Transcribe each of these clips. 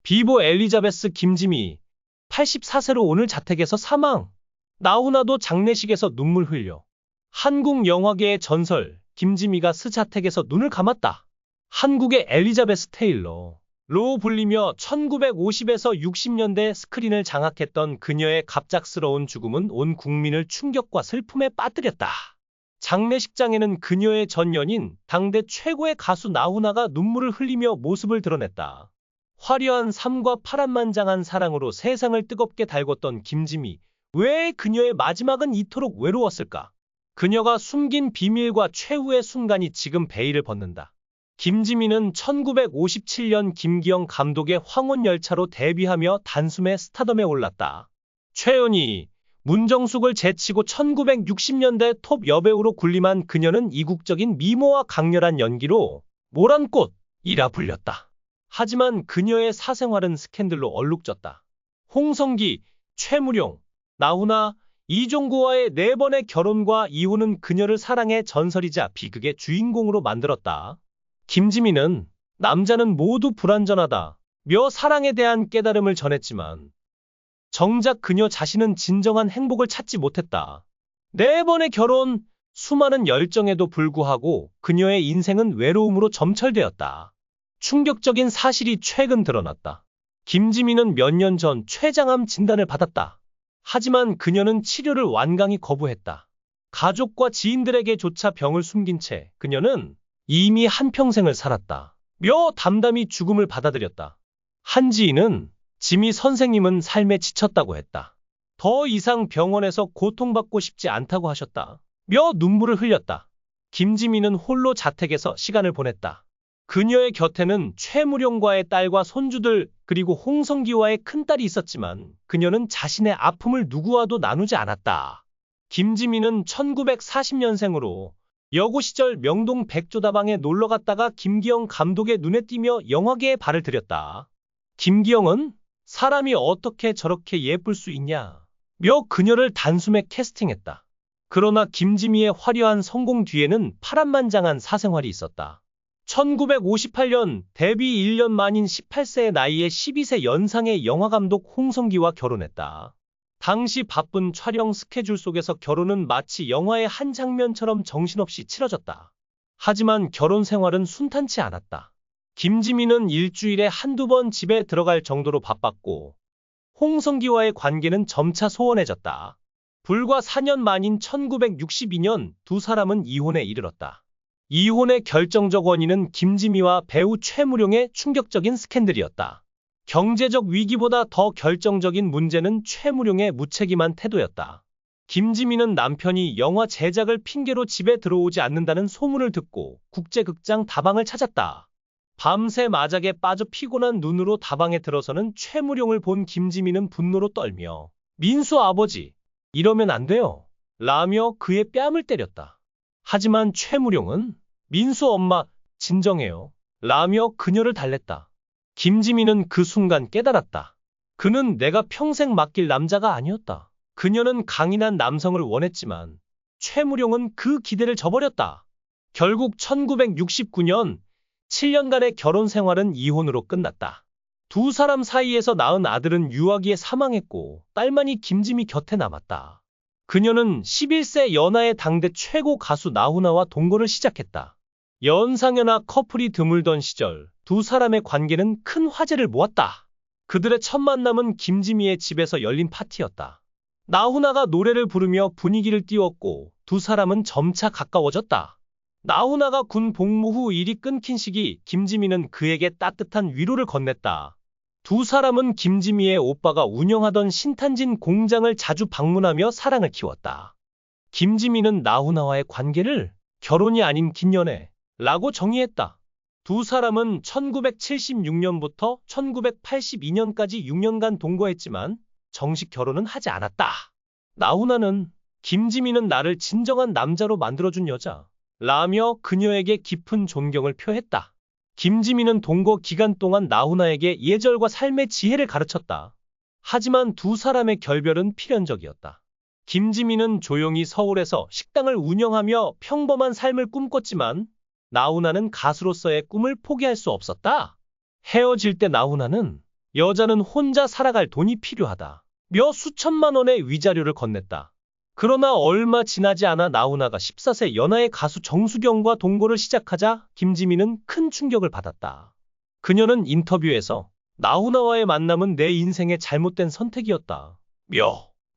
비보 엘리자베스 김지미 84세로 오늘 자택에서 사망. 나훈아도 장례식에서 눈물 흘려. 한국 영화계의 전설 김지미가 스자택에서 눈을 감았다. 한국의 엘리자베스 테일러로 불리며 1950에서 60년대 스크린을 장악했던 그녀의 갑작스러운 죽음은 온 국민을 충격과 슬픔에 빠뜨렸다. 장례식장에는 그녀의 전 연인, 당대 최고의 가수 나훈아가 눈물을 흘리며 모습을 드러냈다. 화려한 삶과 파란만장한 사랑으로 세상을 뜨겁게 달궜던 김지미. 왜 그녀의 마지막은 이토록 외로웠을까? 그녀가 숨긴 비밀과 최후의 순간이 지금 베일을 벗는다. 김지미는 1957년 김기영 감독의 황혼열차로 데뷔하며 단숨에 스타덤에 올랐다. 최연희, 문정숙을 제치고 1960년대 톱 여배우로 군림한 그녀는 이국적인 미모와 강렬한 연기로 모란꽃이라 불렸다. 하지만 그녀의 사생활은 스캔들로 얼룩졌다. 홍성기, 최무룡, 나훈아, 이종구와의 4번의 결혼과 이혼은 그녀를 사랑의 전설이자 비극의 주인공으로 만들었다. 김지미는 남자는 모두 불완전하다며 사랑에 대한 깨달음을 전했지만 정작 그녀 자신은 진정한 행복을 찾지 못했다. 4번의 결혼, 수많은 열정에도 불구하고 그녀의 인생은 외로움으로 점철되었다. 충격적인 사실이 최근 드러났다. 김지미는 몇 년 전 췌장암 진단을 받았다. 하지만 그녀는 치료를 완강히 거부했다. 가족과 지인들에게조차 병을 숨긴 채 그녀는 이미 한평생을 살았다. 며 담담히 죽음을 받아들였다. 한 지인은 지미 선생님은 삶에 지쳤다고 했다. 더 이상 병원에서 고통받고 싶지 않다고 하셨다. 며 눈물을 흘렸다. 김지미는 홀로 자택에서 시간을 보냈다. 그녀의 곁에는 최무룡과의 딸과 손주들 그리고 홍성기와의 큰딸이 있었지만 그녀는 자신의 아픔을 누구와도 나누지 않았다. 김지미는 1940년생으로 여고 시절 명동 백조다방에 놀러 갔다가 김기영 감독의 눈에 띄며 영화계에 발을 들였다. 김기영은 사람이 어떻게 저렇게 예쁠 수 있냐 며 그녀를 단숨에 캐스팅했다. 그러나 김지미의 화려한 성공 뒤에는 파란만장한 사생활이 있었다. 1958년 데뷔 1년 만인 18세의 나이에 12세 연상의 영화감독 홍성기와 결혼했다. 당시 바쁜 촬영 스케줄 속에서 결혼은 마치 영화의 한 장면처럼 정신없이 치러졌다. 하지만 결혼 생활은 순탄치 않았다. 김지미는 일주일에 한두 번 집에 들어갈 정도로 바빴고 홍성기와의 관계는 점차 소원해졌다. 불과 4년 만인 1962년 두 사람은 이혼에 이르렀다. 이혼의 결정적 원인은 김지미와 배우 최무룡의 충격적인 스캔들이었다. 경제적 위기보다 더 결정적인 문제는 최무룡의 무책임한 태도였다. 김지미는 남편이 영화 제작을 핑계로 집에 들어오지 않는다는 소문을 듣고 국제극장 다방을 찾았다. 밤새 마작에 빠져 피곤한 눈으로 다방에 들어서는 최무룡을 본 김지미는 분노로 떨며 민수 아버지, 이러면 안 돼요. 라며 그의 뺨을 때렸다. 하지만 최무룡은 민수 엄마, 진정해요. 라며 그녀를 달랬다. 김지미는 그 순간 깨달았다. 그는 내가 평생 맡길 남자가 아니었다. 그녀는 강인한 남성을 원했지만 최무룡은 그 기대를 저버렸다. 결국 1969년 7년간의 결혼 생활은 이혼으로 끝났다. 두 사람 사이에서 낳은 아들은 유아기에 사망했고 딸만이 김지미 곁에 남았다. 그녀는 11세 연하의 당대 최고 가수 나훈아와 동거를 시작했다. 연상연하 커플이 드물던 시절 두 사람의 관계는 큰 화제를 모았다. 그들의 첫 만남은 김지미의 집에서 열린 파티였다. 나훈아가 노래를 부르며 분위기를 띄웠고 두 사람은 점차 가까워졌다. 나훈아가 군 복무 후 일이 끊긴 시기 김지미는 그에게 따뜻한 위로를 건넸다. 두 사람은 김지미의 오빠가 운영하던 신탄진 공장을 자주 방문하며 사랑을 키웠다. 김지미는 나훈아와의 관계를 결혼이 아닌 긴연애라고 정의했다. 두 사람은 1976년부터 1982년까지 6년간 동거했지만 정식 결혼은 하지 않았다. 나훈아는 김지미는 나를 진정한 남자로 만들어준 여자 라며 그녀에게 깊은 존경을 표했다. 김지미는 동거 기간 동안 나훈아에게 예절과 삶의 지혜를 가르쳤다. 하지만 두 사람의 결별은 필연적이었다. 김지미는 조용히 서울에서 식당을 운영하며 평범한 삶을 꿈꿨지만 나훈아는 가수로서의 꿈을 포기할 수 없었다. 헤어질 때 나훈아는 여자는 혼자 살아갈 돈이 필요하다. 며 수천만 원의 위자료를 건넸다. 그러나 얼마 지나지 않아 나훈아가 14세 연하의 가수 정수경과 동거를 시작하자 김지미는 큰 충격을 받았다. 그녀는 인터뷰에서 나훈아와의 만남은 내 인생의 잘못된 선택이었다.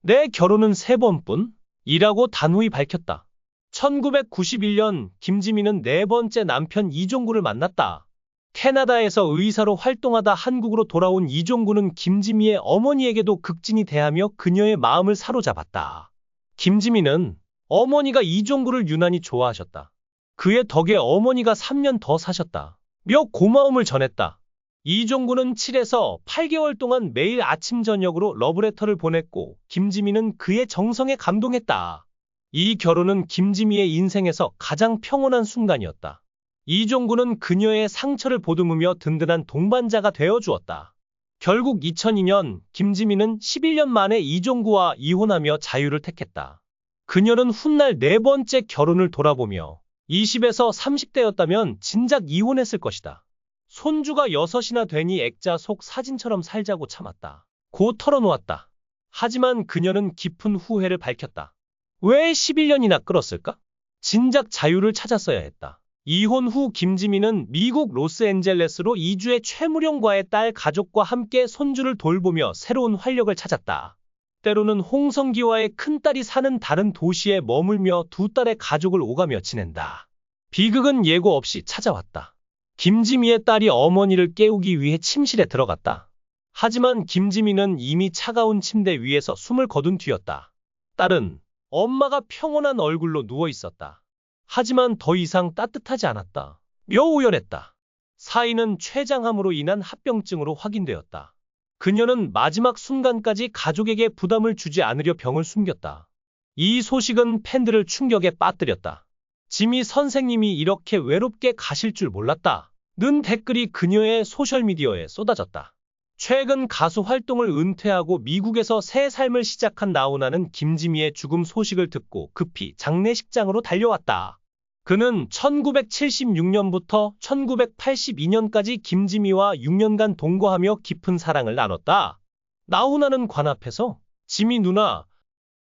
내 결혼은 3번뿐? 이라고 단호히 밝혔다. 1991년 김지미는 네 번째 남편 이종구를 만났다. 캐나다에서 의사로 활동하다 한국으로 돌아온 이종구는 김지미의 어머니에게도 극진히 대하며 그녀의 마음을 사로잡았다. 김지미는 어머니가 이종구를 유난히 좋아하셨다. 그의 덕에 어머니가 3년 더 사셨다. 며 고마움을 전했다. 이종구는 7에서 8개월 동안 매일 아침 저녁으로 러브레터를 보냈고 김지미는 그의 정성에 감동했다. 이 결혼은 김지미의 인생에서 가장 평온한 순간이었다. 이종구는 그녀의 상처를 보듬으며 든든한 동반자가 되어주었다. 결국 2002년 김지미는 11년 만에 이종구와 이혼하며 자유를 택했다. 그녀는 훗날 네 번째 결혼을 돌아보며 20에서 30대였다면 진작 이혼했을 것이다. 손주가 6이나 되니 액자 속 사진처럼 살자고 참았다. 고 털어놓았다. 하지만 그녀는 깊은 후회를 밝혔다. 왜 11년이나 끌었을까? 진작 자유를 찾았어야 했다. 이혼 후 김지미는 미국 로스앤젤레스로 이주해 최무령과의 딸 가족과 함께 손주를 돌보며 새로운 활력을 찾았다. 때로는 홍성기와의 큰딸이 사는 다른 도시에 머물며 두 딸의 가족을 오가며 지낸다. 비극은 예고 없이 찾아왔다. 김지미의 딸이 어머니를 깨우기 위해 침실에 들어갔다. 하지만 김지미는 이미 차가운 침대 위에서 숨을 거둔 뒤였다. 딸은 엄마가 평온한 얼굴로 누워 있었다. 하지만 더 이상 따뜻하지 않았다. 며 오열했다. 사인은 췌장암으로 인한 합병증으로 확인되었다. 그녀는 마지막 순간까지 가족에게 부담을 주지 않으려 병을 숨겼다. 이 소식은 팬들을 충격에 빠뜨렸다. 지미 선생님이 이렇게 외롭게 가실 줄 몰랐다. 는 댓글이 그녀의 소셜미디어에 쏟아졌다. 최근 가수 활동을 은퇴하고 미국에서 새 삶을 시작한 나훈아는 김지미의 죽음 소식을 듣고 급히 장례식장으로 달려왔다. 그는 1976년부터 1982년까지 김지미와 6년간 동거하며 깊은 사랑을 나눴다. 나훈아는 관 앞에서 지미 누나,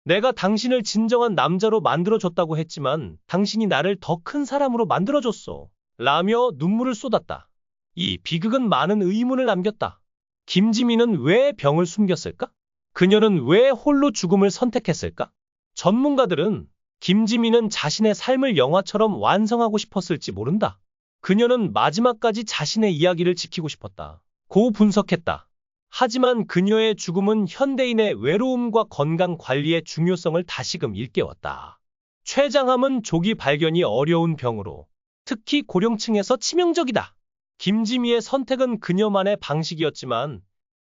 내가 당신을 진정한 남자로 만들어줬다고 했지만 당신이 나를 더 큰 사람으로 만들어줬어. 라며 눈물을 쏟았다. 이 비극은 많은 의문을 남겼다. 김지미는 왜 병을 숨겼을까? 그녀는 왜 홀로 죽음을 선택했을까? 전문가들은 김지미는 자신의 삶을 영화처럼 완성하고 싶었을지 모른다. 그녀는 마지막까지 자신의 이야기를 지키고 싶었다. 고 분석했다. 하지만 그녀의 죽음은 현대인의 외로움과 건강 관리의 중요성을 다시금 일깨웠다. 췌장암은 조기 발견이 어려운 병으로 특히 고령층에서 치명적이다. 김지미의 선택은 그녀만의 방식이었지만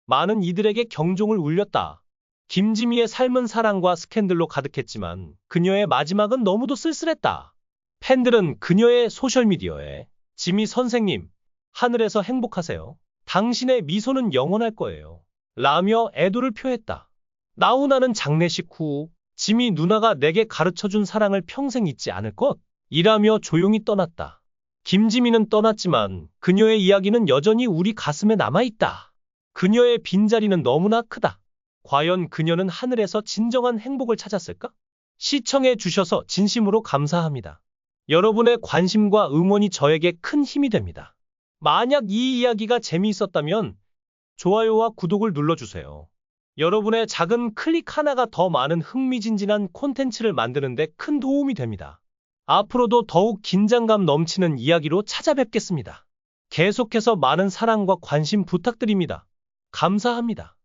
많은 이들에게 경종을 울렸다. 김지미의 삶은 사랑과 스캔들로 가득했지만 그녀의 마지막은 너무도 쓸쓸했다. 팬들은 그녀의 소셜미디어에 지미 선생님, 하늘에서 행복하세요. 당신의 미소는 영원할 거예요. 라며 애도를 표했다. 나훈아는 장례식 후 지미 누나가 내게 가르쳐준 사랑을 평생 잊지 않을 것 이라며 조용히 떠났다. 김지미는 떠났지만 그녀의 이야기는 여전히 우리 가슴에 남아있다. 그녀의 빈자리는 너무나 크다. 과연 그녀는 하늘에서 진정한 행복을 찾았을까? 시청해 주셔서 진심으로 감사합니다. 여러분의 관심과 응원이 저에게 큰 힘이 됩니다. 만약 이 이야기가 재미있었다면 좋아요와 구독을 눌러주세요. 여러분의 작은 클릭 하나가 더 많은 흥미진진한 콘텐츠를 만드는 데 큰 도움이 됩니다. 앞으로도 더욱 긴장감 넘치는 이야기로 찾아뵙겠습니다. 계속해서 많은 사랑과 관심 부탁드립니다. 감사합니다.